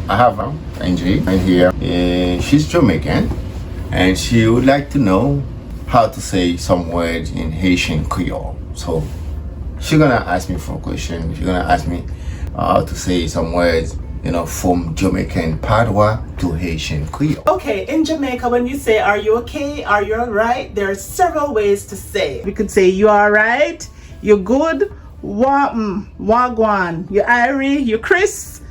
I have Angie in here. She's Jamaican, and she would like to know how to say some words in Haitian Creole. So she's gonna ask me for a question. She's gonna ask me how to say some words, from Jamaican Patois to Haitian Creole. Okay, in Jamaica, when you say, are you okay? Are you alright? There are several ways to say it. We could say, you alright? You're good? Wagwan? You airy? You Chris?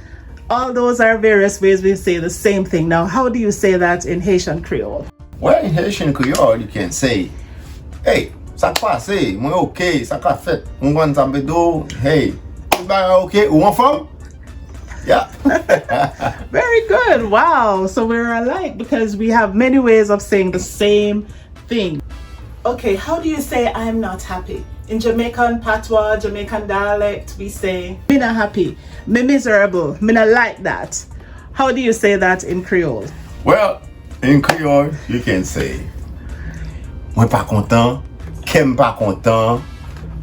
All those are various ways we say the same thing. Now, how do you say that in Haitian Creole? Well, in Haitian Creole, you can say, hey, ça passe, moi okay, ça ka fait, on va n'tambedo, hey, okay, ou en forme? Yeah. Very good. Wow. So we're alike because we have many ways of saying the same thing. Okay, how do you say I'm not happy? In Jamaican Patois, Jamaican dialect, we say me not happy, me miserable, me not like that. How do you say that in Creole? Well, in Creole, you can say moi pas content, qu'aime pas content,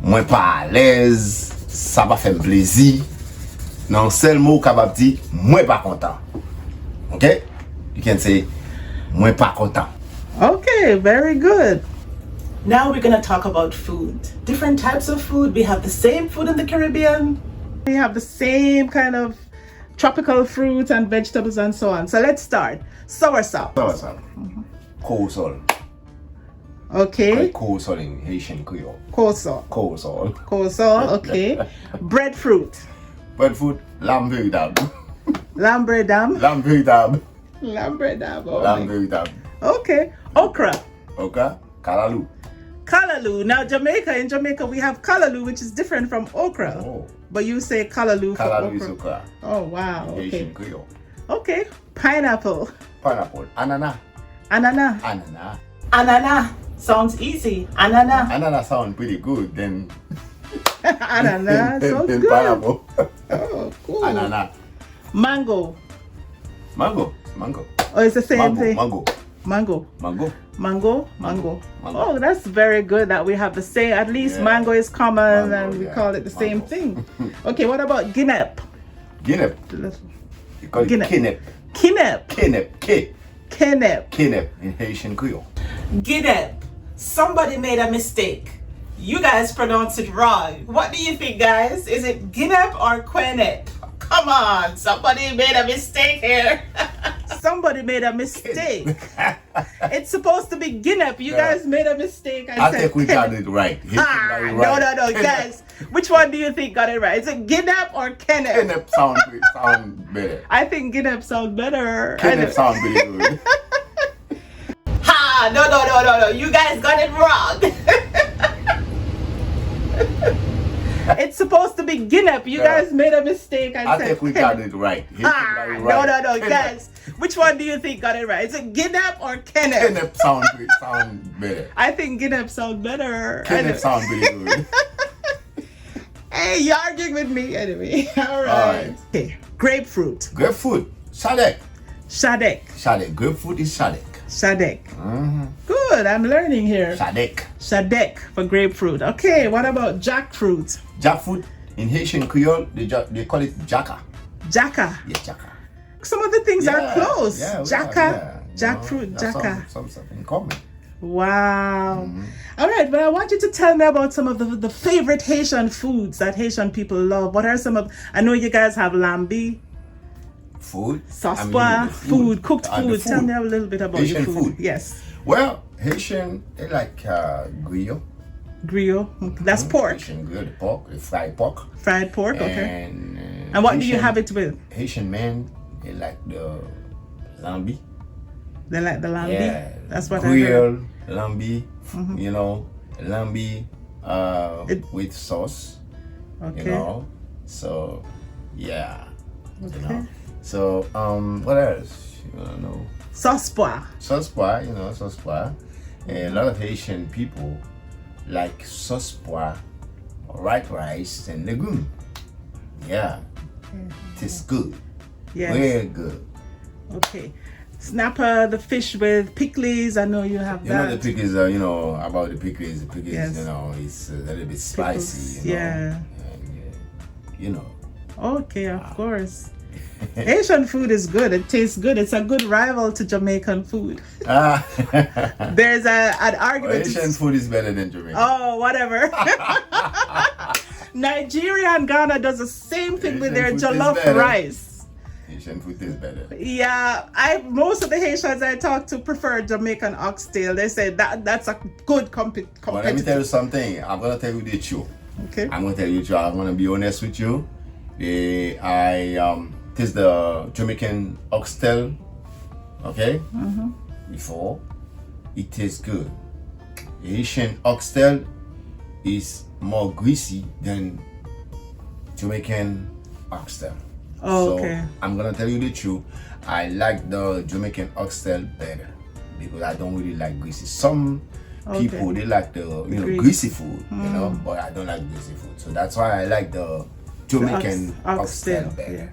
moi pas à l'aise, ça va faire plaisir. Non, seul mot capable dire moi pas content. Okay? You can say moi pas content. Okay, very good. Now we're going to talk about food. Different types of food. We have the same food in the Caribbean. We have the same kind of tropical fruits and vegetables and so on. So let's start. Soursop. Soursop. Coleslaw. Okay. Coleslaw in Haitian Creole. Coleslaw. Coleslaw. Coleslaw, okay. Breadfruit. Breadfruit, lamb véritable. Lamb véritable. Lamb véritable. Lamb véritable. Lamb véritable. Okay. Okra. Okra, kalaloo. Kalaloo. Now in Jamaica we have kalaloo, which is different from okra. Oh. But you say kalaloo for Kalaloo okra. is okra. Oh wow. Okay. Haitian Creole. Okay. Pineapple. Pineapple. Anana. Anana. Anana. Anana. Sounds easy. Anana. Anana sound pretty good then. Anana sounds then good. pineapple. Oh, cool. Anana. Mango. Mango. Oh, it's the same thing. Mango. Oh, that's very good that we have the same. At least mango is common and we call it the same thing. Okay, what about guinep? Guinep. You call it kinep. Kinep. Kinep in Haitian Creole. Guinep. Somebody made a mistake. You guys pronounce it wrong. What do you think, guys? Is it guinep or quenep? Come on, somebody made a mistake here. Somebody made a mistake. It's supposed to be guinep. You guys made a mistake. I think we got it right. No, guys. Which one do you think got it right? Is it guinep or kenep? Kenep sound better. I think guinep sound better. Kenep sound pretty good. Ha! No. You guys got it wrong. It's supposed to be guinep. You guys made a mistake. I think we got it right. No, guys. Which one do you think got it right? Is it guinep or kenep? Kenep sound better. I think guinep sound better. Kenep sound pretty good. Hey, you arguing with me anyway. All right. Okay. Grapefruit. Shadek. Grapefruit is shadek. Mm-hmm. Good. I'm learning here. Shadek for grapefruit. Okay. What about jackfruit? Jackfruit in Haitian Creole they call it jaka. Jaka. Yeah, jaka. Some of the things are close. Yeah, jaka. Jackfruit. Jaka. Something in common. Wow. Mm-hmm. All right, but I want you to tell me about some of the favorite Haitian foods that Haitian people love. What are some of? I know you guys have lambi. Food. Sauce, food, cooked food. Tell me a little bit about Haitian your food. Yes. Well, Haitian, they like griot. Griot. That's pork. Haitian griot, the pork, the fried pork. Fried pork, okay. And what Haitian, do you have it with? Haitian men, they like the lambi. They like the lambi? Yeah. That's what Creole, I heard. Lambi, lambi with sauce. Okay. So, yeah. Okay. So, what else? You wanna know? Sauce pois. Sauce pois. And a lot of Haitian people like sauce pois, white rice and legume. Yeah. Tastes good. Yes. Very good. Okay. Snapper, the fish with pickles. I know you have that. The pickles, about the pickles. The pickles, yes. It's a little bit spicy. Yeah. And, Okay, of course. Haitian food is good. It tastes good. It's a good rival to Jamaican food. Ah. There's an argument. Haitian food is better than Jamaican. Oh, whatever. Nigeria and Ghana does the same thing with their jollof rice. Haitian food is better. Yeah, most of the Haitians I talk to prefer Jamaican oxtail. They say that's a good competitor. But let me tell you something. I'm gonna tell you the truth. Okay. I'm gonna tell you the truth. I'm gonna be honest with you. Taste the Jamaican oxtail. Okay. Before, it tastes good. Haitian oxtail is more greasy than Jamaican oxtail. Oh, okay. So I'm gonna tell you the truth. I like the Jamaican oxtail better because I don't really like greasy. Some people they like the greasy food, but I don't like greasy food. So that's why I like the Jamaican oxtail better. Yeah.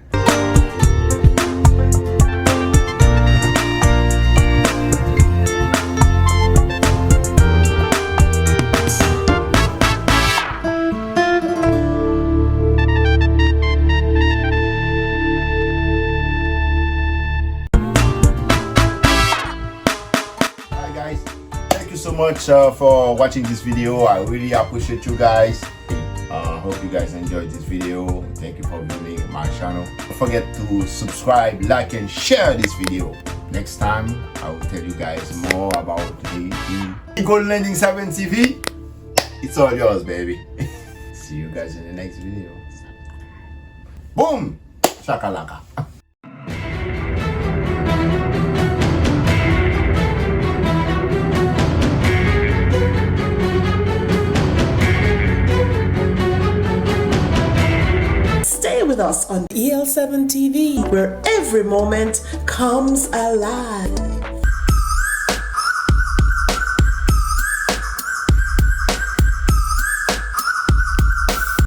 So much for watching this video. I really appreciate you guys. Hope you guys enjoyed this video. Thank you for viewing my channel. Don't forget to subscribe, like, and share this video. Next time I will tell you guys more about the Golden Landing 7 TV. It's all yours, baby. See you guys in the next video. Boom! Shakalaka. Stay with us on EL7 TV, where every moment comes alive.